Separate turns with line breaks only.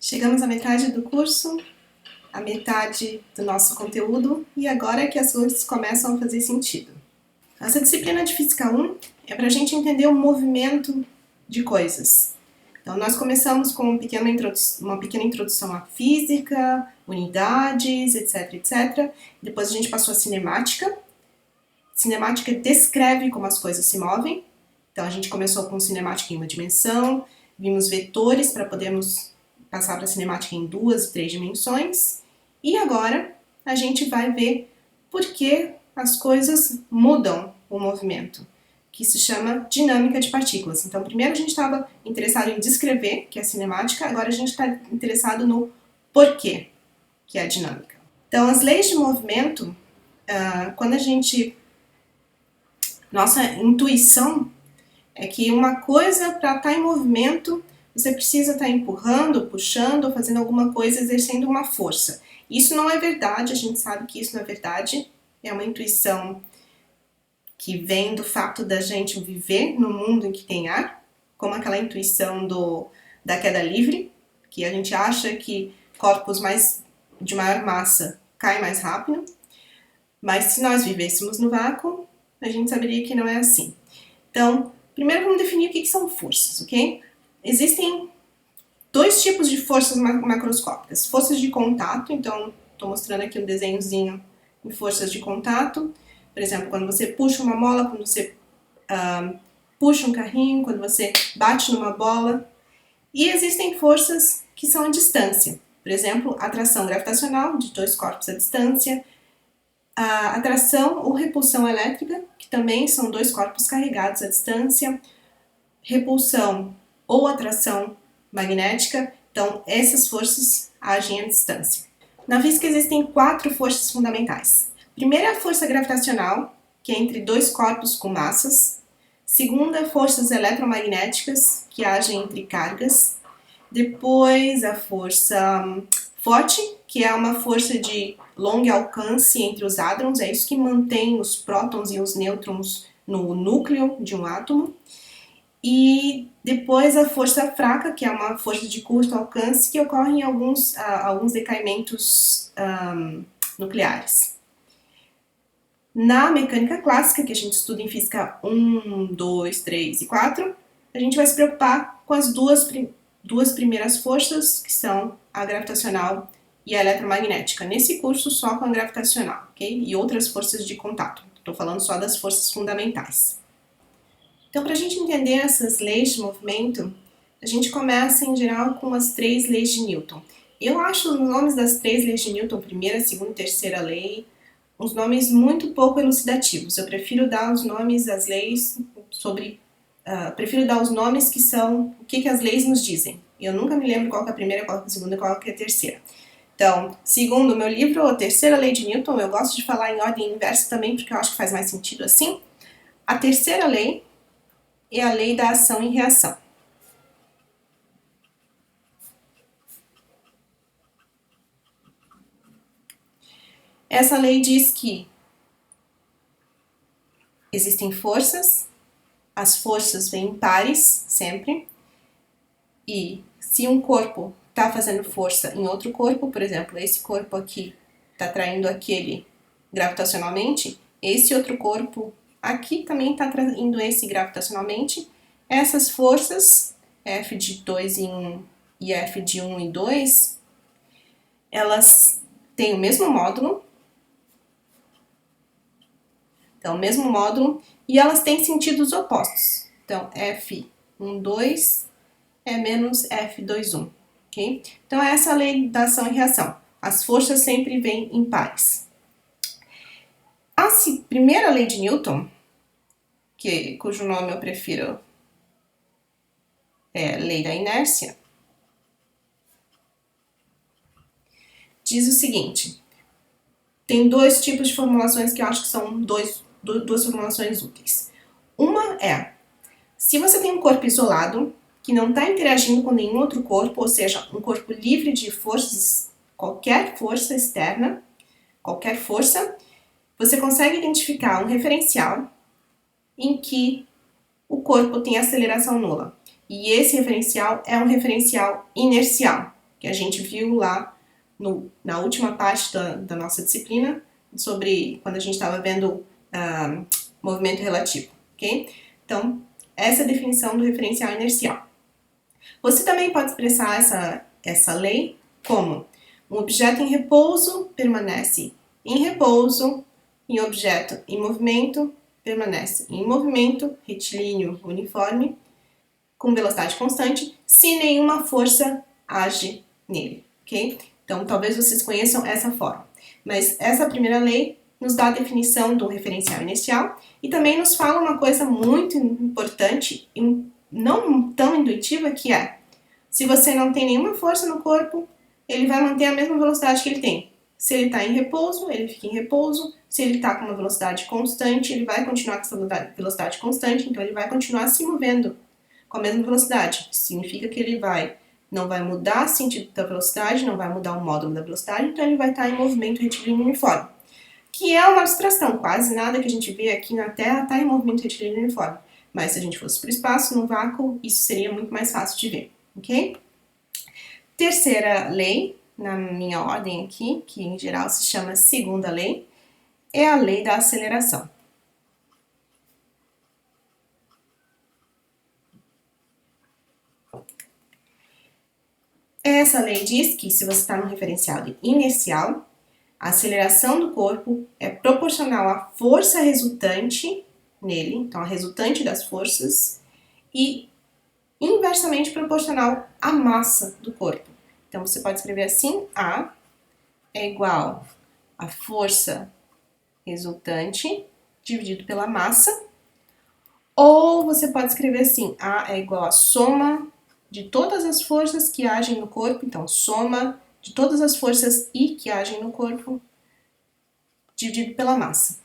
Chegamos à metade do curso, à metade do nosso conteúdo e agora é que as coisas começam a fazer sentido. Essa disciplina de Física 1 é para a gente entender o movimento de coisas. Então, nós começamos com uma pequena introdução à física, unidades, etc, etc. Depois a gente passou a cinemática. Cinemática descreve como as coisas se movem. Então, a gente começou com cinemática em uma dimensão, vimos vetores para podermos passar para a cinemática em 2 e 3 dimensões. E agora a gente vai ver por que as coisas mudam o movimento, que se chama dinâmica de partículas. Então, primeiro a gente estava interessado em descrever, que é a cinemática, agora a gente está interessado no porquê, que é a dinâmica. Então, as leis de movimento, quando a gente... Nossa intuição é que uma coisa, para estar em movimento, você precisa estar empurrando, puxando, fazendo alguma coisa, exercendo uma força. Isso não é verdade, a gente sabe que isso não é verdade, é uma intuição que vem do fato da gente viver no mundo em que tem ar, como aquela intuição da queda livre, que a gente acha que corpos de maior massa caem mais rápido, mas se nós vivêssemos no vácuo, a gente saberia que não é assim. Então, primeiro vamos definir o que são forças, ok? Existem dois tipos de forças macroscópicas. Forças de contato, então estou mostrando aqui um desenhozinho em forças de contato. Por exemplo, quando você puxa uma mola, quando você puxa um carrinho, quando você bate numa bola. E existem forças que são à distância. Por exemplo, atração gravitacional de dois corpos à distância. A atração ou repulsão elétrica, que também são dois corpos carregados à distância. Repulsão ou atração magnética, então essas forças agem à distância. Na física existem 4 forças fundamentais. Primeira é a força gravitacional, que é entre dois corpos com massas. Segunda, forças eletromagnéticas, que agem entre cargas. Depois, a força forte, que é uma força de longo alcance entre os hadrons, é isso que mantém os prótons e os nêutrons no núcleo de um átomo. E depois a força fraca, que é uma força de curto alcance, que ocorre em alguns decaimentos nucleares. Na mecânica clássica, que a gente estuda em física 1, 2, 3 e 4, a gente vai se preocupar com as duas primeiras forças, que são a gravitacional e a eletromagnética. Nesse curso, só com a gravitacional, ok? E outras forças de contato. Estou falando só das forças fundamentais. Então, para a gente entender essas leis de movimento, a gente começa, em geral, com as 3 leis de Newton. Eu acho os nomes das 3 leis de Newton, primeira, segunda e terceira lei, uns nomes muito pouco elucidativos. Eu prefiro dar os nomes às leis prefiro dar os nomes que são o que as leis nos dizem. Eu nunca me lembro qual que é a primeira, qual que é a segunda, qual que é a terceira. Então, segundo o meu livro, a terceira lei de Newton, eu gosto de falar em ordem inversa também, porque eu acho que faz mais sentido assim. A terceira lei é a lei da ação e reação. Essa lei diz que existem forças, as forças vêm em pares, sempre, e se um corpo está fazendo força em outro corpo, por exemplo, esse corpo aqui está atraindo aquele gravitacionalmente, esse outro corpo aqui também está atraindo esse gravitacionalmente. Essas forças, F de 2 em 1 e F de 1 em 2, elas têm o mesmo módulo. Então, o mesmo módulo, e elas têm sentidos opostos. Então, F1, 2 é menos F2, 1. Okay? Então, essa é a lei da ação e reação. As forças sempre vêm em pares. A primeira lei de Newton, cujo nome eu prefiro é lei da inércia, diz o seguinte: tem 2 tipos de formulações que eu acho que são duas formulações úteis. Uma é, se você tem um corpo isolado, que não está interagindo com nenhum outro corpo, ou seja, um corpo livre de forças, qualquer força externa, qualquer força, você consegue identificar um referencial em que o corpo tem aceleração nula. E esse referencial é um referencial inercial. que a gente viu lá na última parte da nossa disciplina, sobre quando a gente estava vendo movimento relativo, ok? Então, essa é a definição do referencial inercial. Você também pode expressar essa lei como um objeto em repouso permanece em repouso e objeto em movimento permanece em movimento retilíneo uniforme com velocidade constante se nenhuma força age nele, ok? Então, talvez vocês conheçam essa forma. Mas essa primeira lei nos dá a definição do referencial inercial e também nos fala uma coisa muito importante e não tão intuitiva, que é: se você não tem nenhuma força no corpo, ele vai manter a mesma velocidade que ele tem. Se ele está em repouso, ele fica em repouso. Se ele está com uma velocidade constante, ele vai continuar com essa velocidade constante, então ele vai continuar se movendo com a mesma velocidade. Significa que ele não vai mudar o sentido da velocidade, não vai mudar o módulo da velocidade, então ele vai estar em movimento retilíneo uniforme. Que é uma abstração, quase nada que a gente vê aqui na Terra está em movimento retilíneo uniforme. Mas se a gente fosse para o espaço, no vácuo, isso seria muito mais fácil de ver, ok? Terceira lei, na minha ordem aqui, que em geral se chama segunda lei, é a lei da aceleração. Essa lei diz que se você está no referencial de inercial, a aceleração do corpo é proporcional à força resultante nele, então a resultante das forças, e inversamente proporcional à massa do corpo. Então você pode escrever assim: A é igual à força resultante dividido pela massa, ou você pode escrever assim: A é igual à soma de todas as forças que agem no corpo, então soma de todas as forças I que agem no corpo dividido pela massa.